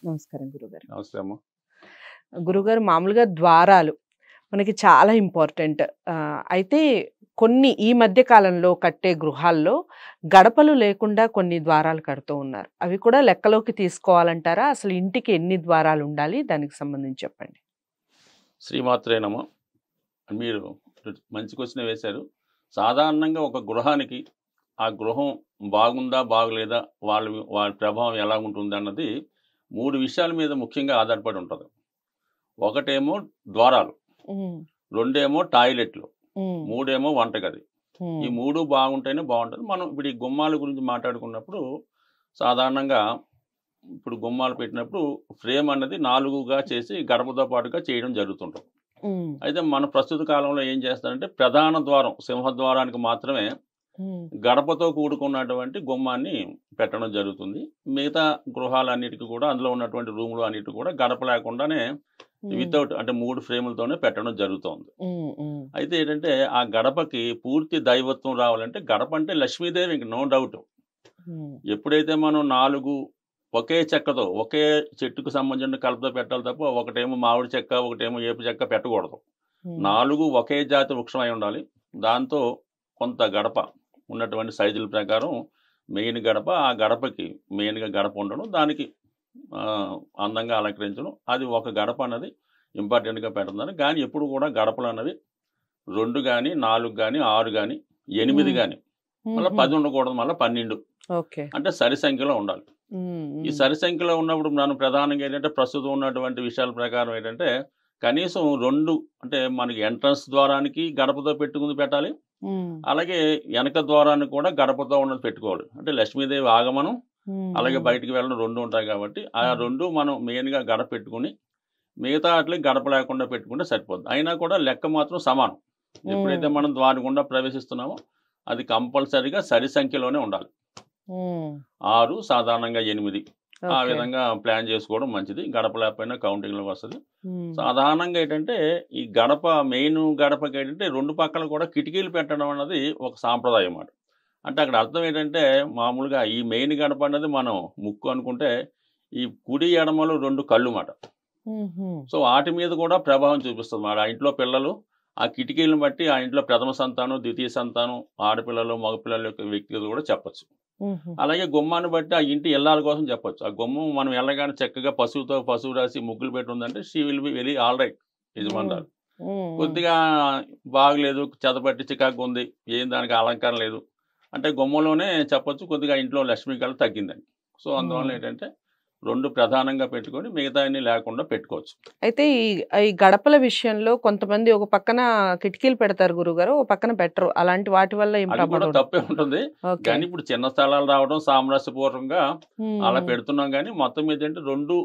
నమస్కారం గురుగారు. నమస్తే అమ్మ. గురుగారు మామూలుగా ద్వారాలు మనకి చాలా ఇంపార్టెంట్. అయితే కొన్ని ఈ మధ్య కాలంలో కట్టే గృహాల్లో గడపలు లేకుండా కొన్ని ద్వారాలు కడుతూ ఉన్నారు. అవి కూడా లెక్కలోకి తీసుకోవాలంటారా? అసలు ఇంటికి ఎన్ని ద్వారాలు ఉండాలి? దానికి సంబంధించి చెప్పండి. శ్రీమాత్రే నమ. మీరు మంచి క్వశ్చన్ వేశారు. సాధారణంగా ఒక గృహానికి ఆ గృహం బాగుందా బాగలేదా, వాళ్ళ ప్రభావం ఎలా ఉంటుంది అన్నది 3 విషయాల మీద ముఖ్యంగా ఆధారపడి ఉంటుంది. ఒకటేమో ద్వారాలు, హ్మ్. రెండేమో టాయిలెట్లు, హ్మ్. మూడేమో వంటగది. ఈ హ్మ్. 3 బాగుంటేనే బాగుంటుంది. మనం ఇప్పుడు ఈ గుమ్మాల గురించి మాట్లాడుకున్నప్పుడు సాధారణంగా ఇప్పుడు గుమ్మాలు పెట్టినప్పుడు ఫ్రేమ్ అన్నది 4గా చేసి గడపతో పాటుగా చేయడం జరుగుతుంటుంది. హ్మ్. అయితే మన ప్రస్తుత కాలంలో ఏం చేస్తారంటే ప్రధాన ద్వారం సింహద్వారానికి మాత్రమే హ్మ్. గడపతో కూడుకున్నటువంటి గుమ్మాన్ని పెట్టడం జరుగుతుంది. మిగతా గృహాలన్నిటికీ కూడా అందులో ఉన్నటువంటి రూములు అన్నిటికీ కూడా గడప లేకుండానే హ్మ్. వితౌట్ అంటే 3 ఫ్రేములతోనే పెట్టడం జరుగుతోంది. హ్మ్. హ్మ్. అయితే ఏంటంటే ఆ గడపకి పూర్తి దైవత్వం రావాలంటే గడప అంటే లక్ష్మీదేవి ఇంక నో డౌట్. హ్మ్. ఎప్పుడైతే మనం 4 ఒకే చెక్కతో ఒకే చెట్టుకు సంబంధించిన కలపతో పెట్టాలి తప్ప ఒకటేమో మామిడి చెక్క, ఒకటేమో ఏపు చెక్క పెట్టకూడదు. హ్మ్. 4 ఒకే జాతి వృక్షం అయి ఉండాలి. దాంతో కొంత గడప ఉన్నటువంటి సైజుల ప్రకారం మెయిన్ గడప, ఆ గడపకి మెయిన్‌గా గడప ఉండడం, దానికి అందంగా అలంకరించడం. అది ఒక గడప అన్నది ఇంపార్టెంట్‌గా పెడుతున్నారు. కానీ ఎప్పుడు కూడా గడపలన్నవి 2 గాని, 4 గాని, 6 గాని, 8 హ్మ్. గాని, మళ్ళా హుహు. 10 ఉండకూడదు, మళ్ళా 12 ఓకే. అంటే సరి సంఖ్యలో ఉండాలి. హ్మ్. ఈ హ్మ్. సరి సంఖ్యలో ఉన్నప్పుడు మనం ప్రధానంగా ఏంటంటే ప్రస్తుతం ఉన్నటువంటి విషయాల ప్రకారం ఏంటంటే కనీసం 2 అంటే మనకి ఎంట్రన్స్ ద్వారానికి గడపతో పెట్టుకుంది పెట్టాలి. హ్మ్. అలాగే వెనక ద్వారానికి కూడా గడపతో ఉన్నది పెట్టుకోవాలి. అంటే లక్ష్మీదేవి ఆగమనం, హ్మ్. అలాగే హ్మ్. బయటికి వెళ్ళడం 2 ఉంటాయి కాబట్టి ఆ హ్మ్. 2 మనం మెయిన్‌గా గడప పెట్టుకొని మిగతా ఆటిలకి గడప లేకుండా పెట్టుకుంటే సరిపోద్ది. అయినా కూడా లెక్క మాత్రం సమానం. ఎప్పుడైతే హ్మ్. మనం ద్వారం గుండా ప్రవేశిస్తున్నామో అది కంపల్సరీగా సరి సంఖ్యలోనే ఉండాలి. హ్మ్. 6 సాధారణంగా 8 ఆ ఓకే. విధంగా ప్లాన్ చేసుకోవడం మంచిది. గడప లేకపోయినా కౌంటింగ్‌లోకి వస్తది. హ్మ్. సాధారణంగా ఏంటంటే ఈ గడప మెయిన్ గడపకేంటంటే 2 పక్కల కూడా కిటికీలు పెట్టడం అన్నది ఒక సాంప్రదాయం మాట. అంటే అక్కడ అర్థం ఏంటంటే మామూలుగా ఈ మెయిన్ గడప అన్నది మనం ముక్కు అనుకుంటే ఈ కుడి ఎడమలు 2 కళ్ళు మాట. హుహు. సో వాటి మీద కూడా ప్రభావం చూపిస్తుంది మాట. ఆ ఇంట్లో పిల్లలు ఆ కిటికీలను బట్టి ఆ ఇంట్లో ప్రథమ సంతానం, ద్వితీయ సంతానం, ఆడపిల్లలు, మగపిల్లల యొక్క వ్యక్తిగత కూడా చెప్పొచ్చు. హుహు. అలాగే గుమ్మాన్ని బట్టి ఆ ఇంటి ఇల్లాల కోసం చెప్పొచ్చు. ఆ గుమ్మం మనం వెళ్ళగానే చక్కగా పసుపు రాసి ముగ్గులు పెట్టి ఉందంటే she will be very all right హ్మ్. యజమానురాలు. హ్మ్. హ్మ్. కొద్దిగా బాగలేదు, చెదపట్టి చికాకుంది, ఏం దానికి అలంకారం లేదు అంటే గుమ్మంలోనే చెప్పొచ్చు కొద్దిగా ఇంట్లో లక్ష్మీ కళ తగ్గిందని. సో అందువల్ల హ్మ్. ఏంటంటే 2 ప్రధానంగా పెట్టుకొని మిగతాయన్ని లేకుండా పెట్టుకోవచ్చు. అయితే ఈ గడపల విషయంలో కొంతమంది ఒక పక్కన కిటికీలు పెడతారు గురుగారు. ఒక పక్కన పెట్టరు. అలాంటి వాటి వల్ల ఏం అది కూడా ప్రమాదం తప్పే ఉంటుంది. ఓకే. కానీ ఇప్పుడు చిన్న స్థలాలు రావడం సామరస్యపూర్వకంగా అలా హ్మ్. పెడుతున్నాం గానీ, మొత్తం మీదేంటంటే 2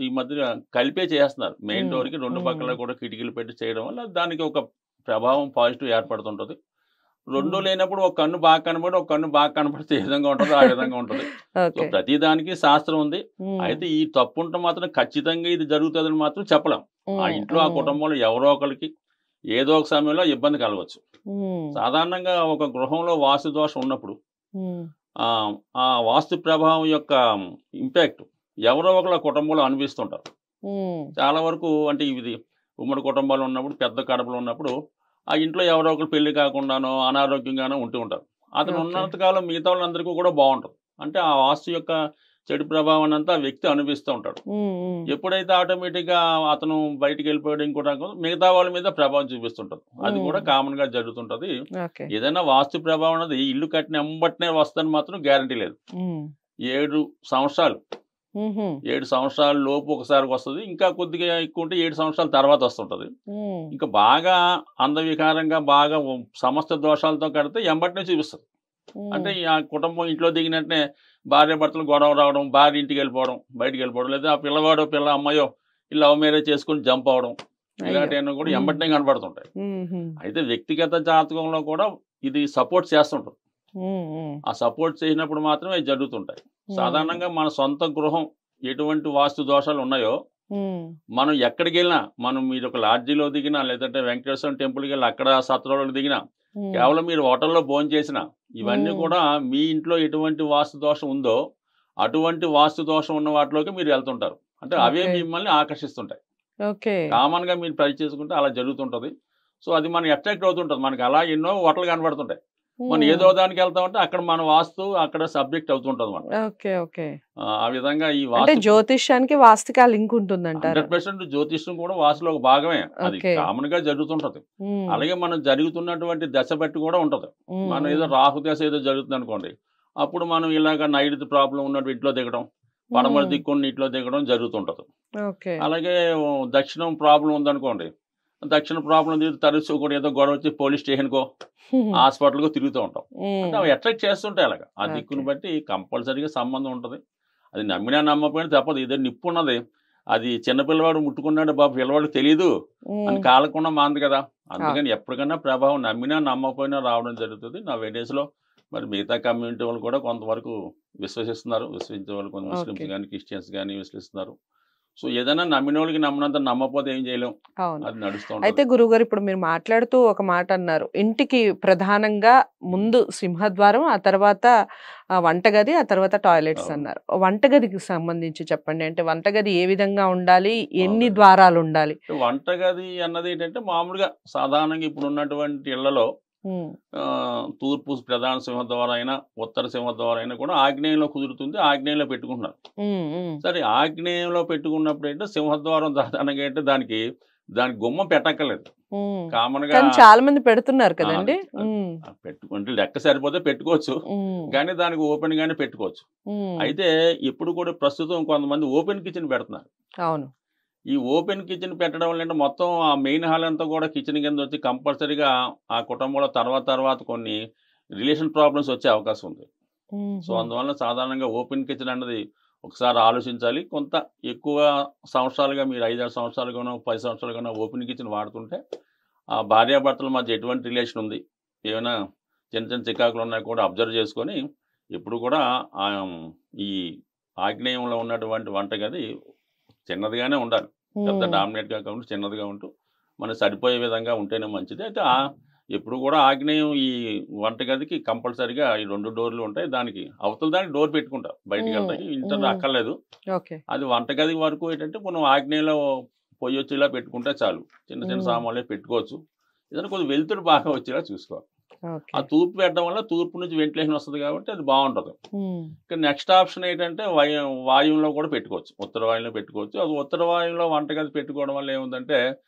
ఈ మధ్య కలిపే చేస్తున్నారు. మెయిన్ హ్మ్. డోర్‌కి 2 హ్మ్. పక్కల కూడా కిటికీలు పెట్టి చేయడం వల్ల దానికి ఒక ప్రభావం పాజిటివ్ ఏర్పడుతుంటది. 2 హ్మ్. లేనప్పుడు ఒక కన్ను బాగా కనపడి, ఒక కన్ను బాగా కనపడితే ఏ విధంగా ఉంటదో ఆ విధంగా ఉంటది. So, okay. ప్రతి దానికి శాస్త్రం ఉంది. హ్మ్. అయితే ఈ తప్పుంటే మాత్రం ఖచ్చితంగా ఇది జరుగుతదని మాత్రం చెప్పలేం. ఆ హ్మ్. ఇంట్లో, ఆ హ్మ్. కుటుంబంలో ఎవరో ఒకళ్ళకి ఏదో ఒక సమయంలో ఇబ్బంది కలగవచ్చు. హ్మ్. సాధారణంగా ఒక గృహంలో వాస్తు దోషం ఉన్నప్పుడు హ్మ్. ఆ వాస్తు ప్రభావం యొక్క ఇంపాక్ట్ ఎవరో ఒకళ్ళ కుటుంబంలో అనుభవిస్తుంటారు. హ్మ్. చాలా వరకు అంటే ఇది ఉమ్మడి కుటుంబాలు ఉన్నప్పుడు, పెద్ద కడుపులో ఉన్నప్పుడు ఆ ఇంట్లో ఎవరో ఒకరు పెళ్లి కాకుండానో, అనారోగ్యంగానో ఉంటూ ఉంటారు. అతను ఓకే. ఉన్నంత కాలం మిగతా వాళ్ళందరికీ కూడా బావుంటది. అంటే ఆ వాస్తు యొక్క చెడు ప్రభావాన్నంతా ఆ వ్యక్తి అనుభవిస్తూ ఉంటాడు. హ్మ్. హ్మ్. ఎప్పుడైతే ఆటోమేటిక్‌గా అతను బయటికెళ్ళిపోయాడో ఇంకో రకం మిగతా వాళ్ళ మీద ప్రభావం చూపిస్తుంటది. అది కూడా హ్మ్. కామన్‌గా జరుగుతుంటది. ఓకే. ఏదైనా వాస్తు ప్రభావం అనేది ఇల్లు కట్టిన ఎంబటనే వస్తదని మాత్రం గ్యారంటీ లేదు. హ్మ్. 7 సంవత్సరాలు, హుహు. 7 సంవత్సరాల లోపు ఒకసారి వస్తది. ఇంకా కొద్దిగా ఎక్కువుంటే 7 సంవత్సరాల తర్వాత వస్తుంటది. హ్మ్. ఇంకా బాగా అందవికారంగా బాగా సమస్త దోషాలతో కడితే ఎంబటనే చూపిస్తది. అంటే హ్మ్. ఆ కుటుంబం ఇంట్లో దిగిన వెంటనే భార్యాభర్తలు గొడవ రావడం, భార్య ఇంటికెళ్ళిపోవడం, బయటికెళ్ళిపోవడం, లేదా ఆ పిల్లవాడో, అమ్మాయో ఈ లవ్ మ్యారేజ్ చేసుకొని జంప్ అవ్వడం. అయ్యో! ఇలాంటియన్నీ కూడా హ్మ్. ఎంబటనే కనపడుతుంటాయి. హుహు. అయితే వ్యక్తిగత జాతకంలో కూడా ఇది సపోర్ట్ చేస్తుంటది. హ్మ్. హ్మ్. ఆ సపోర్ట్ చేసినప్పుడు మాత్రమే ఇవి జరుగుతుంటాయి. హ్మ్. సాధారణంగా మన సొంత గృహం ఎటువంటి వాస్తు దోషాలున్నాయో, హ్మ్. మనం ఎక్కడికెళ్ళినా, మనం మీరొక లాడ్జీలో దిగినా, లేదంటే వెంకటేశ్వర టెంపుల్‌కెళ్ళి అక్కడ సత్రంలోకి దిగినా, హ్మ్. కేవలం మీరు హోటల్‌లో భోంచేసినా, ఇవన్నీ హ్మ్. కూడా మీ ఇంట్లో ఎటువంటి వాస్తు దోషం ఉందో, అటువంటి వాస్తు దోషం ఉన్న వాటిలోకి మీరు వెళ్తుంటారు. అంటే అవే మిమ్మల్ని ఆకర్షిస్తుంటాయి. ఓకే. కామన్ గా మీరు ట్రై చేసుకుంటే అలా జరుగుతుంటది. సో అది మనకి అట్రాక్ట్ అవుతుంటది. మనకి అలా ఎన్నో హోటల్ కనబడుతుంటాయి. మనం ఏదో దానికి వెళ్తామంటే అక్కడ మన వాస్తు అక్కడ సబ్జెక్ట్ అవుతుంటది మనం. ఓకే. ఓకే. ఆ విధంగా ఈ అంటే వాస్తు జ్యోతిష్యానికి వాస్తుకి ఆ లింక్ ఉంటుందంటారు. 100% జ్యోతిష్యం కూడా వాస్తులో ఒక భాగమే. అది ఓకే. కామన్ గా జరుగుతుంటది. హ్మ్. అలాగే మనం జరుగుతున్నటువంటి దశ బట్టి కూడా ఉంటది. హ్మ్. మనం ఏదో రాహు దశ ఏదో జరుగుతుంది అనుకోండి, అప్పుడు మనం ఇలాగ నైరుతి ప్రాబ్లం ఉన్నట్టు ఇంట్లో దిగడం, పడమర హ్మ్. దిక్కున్న ఇంట్లో దిగడం జరుగుతుంటది. ఓకే. అలాగే దక్షిణం ప్రాబ్లం ఉందనుకోండి, దక్షిణ ప్రాబ్లం తిరిగి తరచూ కూడా ఏదో గొడవ వచ్చి పోలీస్ స్టేషన్కో హాస్పిటల్కో తిరుగుతూ ఉంటాం. అంటే అవి అట్రాక్ట్ చేస్తుంటాయి అలాగా. ఆ దిక్కును ఓకే. బట్టి కంపల్సరీగా సంబంధం ఉంటది. అది నమ్మినా నమ్మకపోయినా తప్పదు. ఇదే నిప్పు ఉన్నది. అది చిన్న పిల్లవాడు ముట్టుకున్నాడు బాబు పిల్లవాడికి తెలీదు అని హ్మ్. కాలకుండా మాంది కదా. అవును. అందుకని ఎప్పటికైనా ప్రభావం నమ్మినా నమ్మకపోయినా రావడం జరుగుతుంది. నా వెడేస్‌లో మరి మిగతా కమ్యూనిటీ వాళ్ళు కూడా కొంతవరకు విశ్వసిస్తున్నారు. విశ్వసించే వాళ్ళు కొంత ముస్లిమ్స్ ఓకే. గాని, క్రిస్టియన్స్ గాని విశ్వసిస్తున్నారు. సో ఏదైనా నమ్మినోళ్ళకి నమ్మనంత నమ్మకపోతే ఏం చేయలేం. అవును. అది నడుస్తూ అయితే ఉంటది. గురువుగారు ఇప్పుడు మీరు మాట్లాడుతూ ఒక మాట అన్నారు. ఇంటికి ప్రధానంగా ముందు సింహద్వారం, ఆ తర్వాత వంటగది, ఆ తర్వాత టాయిలెట్స్ అవును. అన్నారు. వంటగదికి సంబంధించి చెప్పండి. అంటే వంటగది ఏ విధంగా ఉండాలి? ఎన్ని అవునండి. ద్వారాలు ఉండాలి? వంటగది అన్నది ఏంటంటే మామూలుగా సాధారణంగా ఇప్పుడున్నటువంటి ఇళ్లలో హ్మ్. తూర్పు ప్రధాన సింహద్వారం అయినా, ఉత్తర సింహద్వారం అయినా కూడా ఆగ్నేయంలో కుదురుతుంది. ఆగ్నేయంలో పెట్టుకుంటున్నారు. హ్మ్. హ్మ్. సరే ఆగ్నేయంలో పెట్టుకున్నప్పుడు ఏంటంటే సింహద్వారం సాధారణంగా ఏంటంటే దానికి గుమ్మం పెట్టక్కర్లేదు. హ్మ్. కామన్‌గా కానీ చాలా మంది పెడుతున్నారు అది కదండీ! అది హ్మ్. పెట్టుకుంటే లెక్క సరిపోతే పెట్టుకోవచ్చు. హ్మ్. కానీ దానికి ఓపెన్‌గానే పెట్టుకోవచ్చు. హ్మ్. అయితే ఇప్పుడు కూడా ప్రస్తుతం కొంతమంది ఓపెన్ కిచెన్ పెడుతున్నారు. అవును. ఈ ఓపెన్ కిచెన్ పెట్టడం వల్ల ఏంటంటే మొత్తం ఆ మెయిన్ హాల్ అంతా కూడా కిచెన్ కింద వచ్చి కంపల్సరీగా ఆ కుటుంబంలో తర్వాత కొన్ని రిలేషన్ ప్రాబ్లమ్స్ వచ్చే అవకాశం ఉంది. సో హుహు. అందువల్ల సాధారణంగా ఓపెన్ కిచెన్ అన్నది ఒకసారి ఆలోచించాలి. కొంత ఎక్కువ సంవత్సరాలుగా మీరు 5, 6 సంవత్సరాలుగానో, 10 సంవత్సరాలుగానో ఓపెన్ కిచెన్ వాడుతుంటే ఆ భార్యాభర్తల మధ్య ఎటువంటి రిలేషన్ ఉంది, ఏమైనా చిన్న చిన్న చికాకులు ఉన్నాయి కూడా అబ్జర్వ్ చేసుకొని ఎప్పుడు కూడా ఈ ఆగ్నేయంలో ఉన్నటువంటి వంటగది చిన్నదిగానే ఉండాలి. పెద్ద హ్మ్. డామినేట్‌గా కాకుండా చిన్నదిగా ఉంటూ మనకు సరిపోయే విధంగా ఉంటేనే మంచిది. అయితే ఎప్పుడు కూడా ఆగ్నేయం ఈ వంటగదికి కంపల్సరీగా ఈ 2 డోర్‌లు ఉంటాయి. అవతల దానికి డోర్ పెట్టుకుంటాం హ్మ్. బయటికెళ్ళడానికి. ఇంటర్ హ్మ్. అక్కర్లేదు. ఓకే. అది వంటగది వరకు ఏంటంటే మనం ఆగ్నేయంలో పొయ్యొచ్చేలా పెట్టుకుంటే చాలు. చిన్న చిన్న హ్మ్. సామాన్లే పెట్టుకోవచ్చు. ఏదైనా కొద్దిగా వెలుతురు బాగా వచ్చేలా చూసుకోవాలి. ఆ ఓకే. తూర్పు పెట్టడం వల్ల తూర్పు నుంచి వెంటిలేషన్ వస్తది కాబట్టి అది బావుంటది. హ్మ్. ఇక నెక్స్ట్ ఆప్షన్ ఏంటంటే వాయువులో కూడా పెట్టుకోవచ్చు. ఉత్తర వాయువులో పెట్టుకోవచ్చు. అది ఉత్తర వాయువులో వంటగది పెట్టుకోవడం వల్ల ఏముందంటే,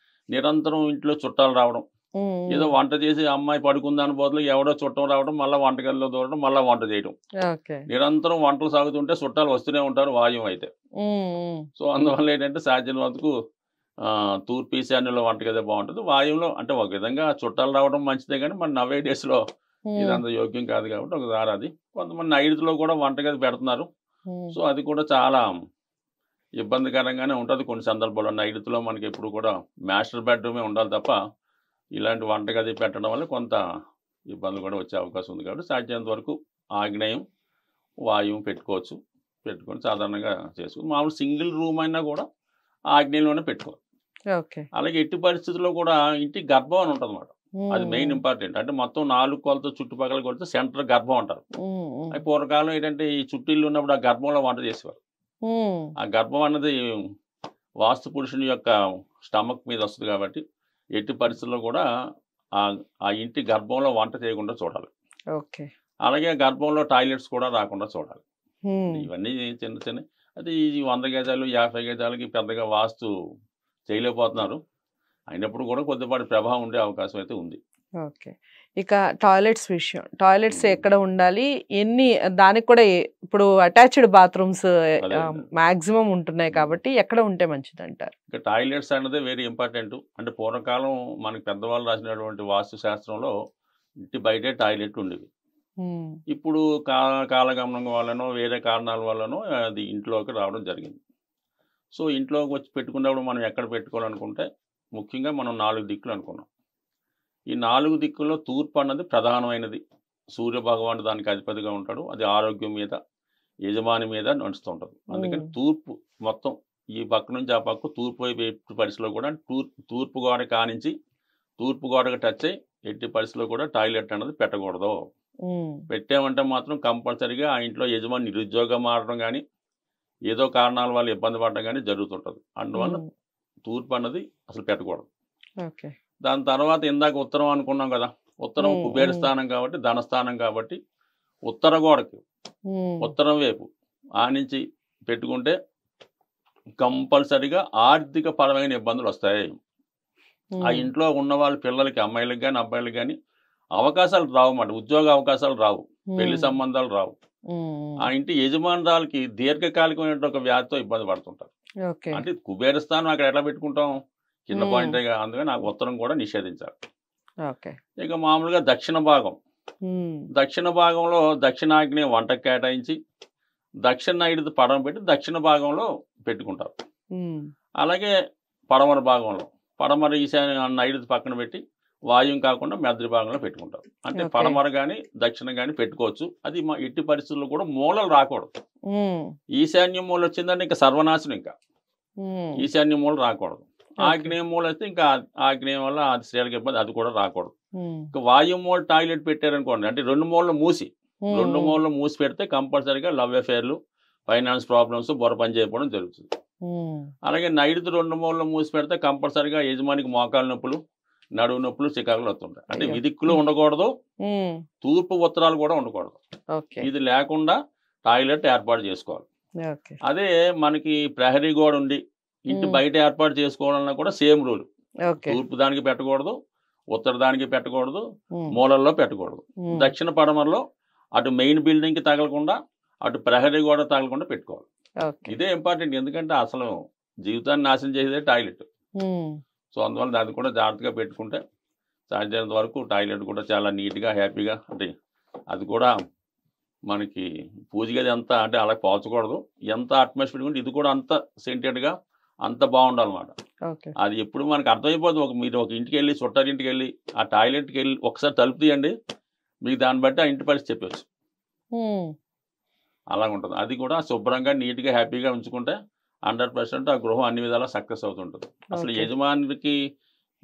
నిరంతరం ఇంట్లో చుట్టాలు రావడం. హ్మ్. ఏదో హ్మ్. వంట చేసి అమ్మాయి పడుకుందాని బదులు ఎవడో చుట్టం రావడం, మళ్ళా వంటగదిలో దూరడం, మళ్ళా వంట చేయడం. ఓకే. నిరంతరం వంటలు సాగుతుంటే చుట్టాలు వస్తూనే ఉంటారు వాయువు అయితే. హ్మ్. హ్మ్. సో, అందువల్ల ఏంటంటే సాధ్యమైనంత వరకు తూర్పు ఈశాన్యంలో వంటగదే బావుంటది. వాయువులో అంటే ఒక విధంగా చుట్టాలు రావడం మంచిదే గానీ, మరి నౌ ఏ డేస్‌లో హ్మ్. ఇదంత యోగ్యం కాదు కాబట్టి ఒకసారి అది. కొంతమంది నైరుతిలో కూడా వంటగది పెడుతున్నారు. హ్మ్. సో, అది కూడా చాలా ఇబ్బందికరంగానే ఉంటది కొన్ని సందర్భాల్లో. నైరుతిలో మనకెప్పుడు కూడా మాస్టర్ బెడ్‌రూమే ఉండాలి తప్ప, ఇలాంటి వంటగది పెట్టడం వల్ల కొంత ఇబ్బందులు కూడా వచ్చే అవకాశం ఉంది కాబట్టి, సాధ్యమైనంత వరకు ఆగ్నేయం, వాయువు పెట్టుకోవచ్చు. పెట్టుకొని సాధారణంగా మామూలు సింగిల్ రూమ్ అయినా కూడా ఆగ్నేయంలోనే పెట్టుకోవాలి. ఓకే. అలాగే ఎట్టి పరిస్థితుల్లో కూడా ఇంటికి గర్భం అని ఉంటదన్నమాట. అది హ్మ్. మెయిన్ హ్మ్. ఇంపార్టెంట్. అంటే మొత్తం 4 కొలతలు చుట్టుపక్కల కొలితే సెంటర్ గర్భం అంటారు. హ్మ్. హ్మ్. అయి పూర్వకాలం ఏంటంటే ఈ చుట్టిల్లు ఉన్నప్పుడు ఆ గర్భంలో వంట చేసేవారు. హ్మ్. ఆ గర్భం అన్నది వాస్తు పురుషుని యొక్క స్టమక్ మీద వస్తది కాబట్టి, ఎట్టి పరిస్థితుల్లో కూడా ఆ ఇంటి గర్భంలో వంట చేయకుండా చూడాలి. ఓకే. అలాగే గర్భంలో టాయిలెట్స్ కూడా రాకుండా చూడాలి. హ్మ్. ఇవన్నీ చిన్న చిన్నయి. అయితే ఈ 100 గజాలు, 50 గజాలకి పెద్దగా వాస్తు చేయలేకపోతున్నారు. అయినప్పుడు కూడా కొద్దిపాటి ప్రభావం ఉండే అవకాశం అయితే ఉంది. ఓకే. ఇక టాయిలెట్స్ విషయం. టాయిలెట్స్ హ్మ్. ఎక్కడ ఉండాలి? దానికి కూడా ఇప్పుడు అటాచ్డ్ బాత్రూమ్స్ అదే. మాక్సిమం ఉంటున్నాయి హ్మ్. కాబట్టి ఎక్కడ ఉంటే మంచిదంటారు? ఇక టాయిలెట్స్ అన్నదే వెరీ ఇంపార్టెంట్. అంటే పూర్వకాలం మనకి పెద్దవాళ్ళు రాసినటువంటి వాస్తు శాస్త్రంలో ఇంటి బయటే టాయిలెట్ ఉండేవి. హ్మ్. ఇప్పుడు కాలగమనం వల్లనో, వేరే కారణాల వల్లనో అది ఇంట్లోకి రావడం జరిగింది. సో, ఇంట్లోకి వచ్చి పెట్టుకున్నప్పుడు మనం ఎక్కడ పెట్టుకోవాలనుకుంటే, ముఖ్యంగా మనం 4 దిక్కులు అనుకున్నాం. ఈ 4 దిక్కుల్లో తూర్పు అన్నది ప్రధానమైనది. సూర్య భగవానుడు దానికి అధిపతిగా ఉంటాడు. అది ఆరోగ్యం మీద, యజమాని మీద నడుస్తూ ఉంటది. హ్మ్. అందుకని తూర్పు మొత్తం ఈ పక్క నుంచి ఆ పక్క తూర్పు వైపు ఎట్టి పరిస్థితిలో కూడా తూర్పు గోడ కానించి తూర్పు గోడకు టచ్ అయ్యి ఎట్టి పరిస్థితిలో కూడా టాయిలెట్ అన్నది పెట్టకూడదు. హ్మ్. పెట్టామంటే మాత్రం కంపల్సరీగా ఆ ఇంట్లో యజమాని నిరుద్యోగం మారడం గానీ, ఏదో కారణాల వల్ల ఇబ్బంది పడడం కానీ జరుగుతుంటుంది. అందువల్ల ఉమ్, తూర్పు అన్నది అసలు పెట్టకూడదు. ఓకే. దాని తర్వాత ఇందాక ఉత్తరం అనుకున్నాం కదా, ఉత్తరం ఉమ్, కుబేర ఉమ్, స్థానం కాబట్టి ధనస్థానం కాబట్టి ఉత్తర గోడకి ఉమ్, ఉత్తరం వైపు ఆ నుంచి పెట్టుకుంటే కంపల్సరిగా ఆర్థిక పరమైన ఇబ్బందులు వస్తాయి. ఆ ఉమ్, ఇంట్లో ఉన్న వాళ్ళ పిల్లలకి అమ్మాయిలకు కానీ అబ్బాయిలకు కానీ అవకాశాలు రావు అన్నమాట. ఉద్యోగ అవకాశాలు రావు, పెళ్లి ఉమ్, సంబంధాలు రావు. ఉమ్, ఆ ఇంటి యజమానురాలకి దీర్ఘకాలికమైన ఒక వ్యాధితో ఇబ్బంది పడుతుంటారు. ఓకే. అంటే కుబేర స్థానం అక్కడ ఎట్లా పెట్టుకుంటాం, కింద ఉమ్, పాయింటేగా, అందుకని నాకు ఉత్తరం కూడా నిషేధించాలి. ఓకే. ఇక మామూలుగా దక్షిణ భాగం, ఉమ్, దక్షిణ భాగంలో దక్షిణాగ్నేయ వంటకు కేటాయించి దక్షిణ నైరుతి పడవ పెట్టి దక్షిణ భాగంలో పెట్టుకుంటారు. ఉమ్, అలాగే పడమర భాగంలో పడమర ఈశాన్య నైరుతి పక్కన పెట్టి వాయువు కాకుండా మెదరి భాగంలో పెట్టుకుంటారు. అంటే ఓకే. పడమర కానీ దక్షిణం కానీ పెట్టుకోవచ్చు. అది మా ఎట్టి పరిస్థితుల్లో కూడా మూలలు రాకూడదు. ఉమ్, ఈశాన్య మూల వచ్చిందంటే ఇంకా సర్వనాశనం. ఇంకా ఉమ్, ఈశాన్య మూల రాకూడదు. ఓకే. ఆగ్నేయ మూల వస్తే ఇంకా ఆగ్నేయం వల్ల అది స్త్రీలకు ఇబ్బంది, అది కూడా రాకూడదు. ఉమ్, ఇంకా వాయు మూల టాయిలెట్ పెట్టారనుకోండి, అంటే రెండు మూలలు మూసి రెండు ఉమ్, మూలలు మూసి పెడితే కంపల్సరీగా లవ్ అఫేర్లు, ఫైనాన్స్ ప్రాబ్లమ్స్, బుర్ర పని చేయకపోవడం జరుగుతుంది. ఉమ్, అలాగే నైరుతి రెండు మూలలు మూసి పెడితే కంపల్సరీగా యజమానికి మోకాలు నొప్పులు, నడువు నొప్పులు, చికాకులు వస్తుంటాయి. అంటే అయ్యో. విదిక్కులు ఉండకూడదు, ఉమ్, తూర్పు ఉత్తరాలు కూడా ఉండకూడదు. ఓకే. ఇది లేకుండా టాయిలెట్ ఏర్పాటు చేసుకోవాలి. ఓకే. అదే మనకి ప్రహరీ గోడ ఉండి ఇంటి ఉమ్, బయట ఏర్పాటు చేసుకోవాలన్నా కూడా సేమ్ రూల్. ఓకే. తూర్పు దానికి పెట్టకూడదు, ఉత్తర దానికి పెట్టకూడదు, ఉమ్, మూలల్లో పెట్టకూడదు. ఉమ్, దక్షిణ పడమరలో అటు మెయిన్ బిల్డింగ్కి తగలకుండా, అటు ప్రహరీ గోడ తగలకుండా పెట్టుకోవాలి. ఓకే. ఇదే ఇంపార్టెంట్, ఎందుకంటే అసలు జీవితాన్ని నాశనం చేసేదే టాయిలెట్. ఉమ్, సో అందువల్ల దాన్ని కూడా జాగ్రత్తగా పెట్టుకుంటే సాధ్యమైనంత వరకు టాయిలెట్ కూడా చాలా నీట్గా హ్యాపీగా, అంటే అది కూడా మనకి పూజ గది ఎంత అంటే అలా పోల్చకూడదు. ఎంత అట్మాస్ఫియర్ ఉంటే ఇది కూడా అంత సెంటెడ్గా అంత బాగుండాలన్నమాట. ఓకే. అది ఎప్పుడు మనకు అర్థమైపోతుంది. మీరు ఒక ఇంటికి వెళ్ళి, చుట్టారింటికి వెళ్ళి ఆ టాయిలెట్కి వెళ్ళి ఒకసారి తలుపు తీయండి, మీకు దాన్ని బట్టి ఆ ఇంటి పరిస్థితి చెప్పవచ్చు. ఉమ్, అలా ఉంటుంది. అది కూడా శుభ్రంగా నీట్గా హ్యాపీగా ఉంచుకుంటే 100% ఆ గృహం అన్ని విధాలా సక్సెస్ అవుతుంటుంది. అసలు ఓకే. యజమానికి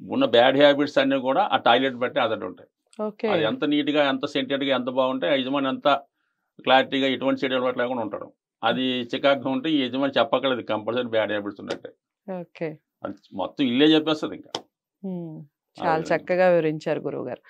ఉన్న బ్యాడ్ హ్యాబిట్స్ అన్నీ కూడా ఆ టాయిలెట్ బట్టి అదటి ఉంటాయి. ఓకే. అది ఎంత నీట్గా, ఎంత సెంటెడ్గా, ఎంత బాగుంటే ఆ యజమాని అంత క్లారిటీగా ఎటువంటి చెడు అలవాటు లేకుండా ఉంటాడు. అది చికాకుగా ఉంటే ఈ యజమాని చెప్పక్కర్లేదు, కంపల్సరీ బ్యాడ్ హ్యాబిట్స్ ఉన్నట్టే. ఓకే. అది మొత్తం ఇల్లే చెప్పేస్తుంది ఇంకా. ఉమ్, చాలా అదే. చక్కగా వివరించారు గురువుగారు.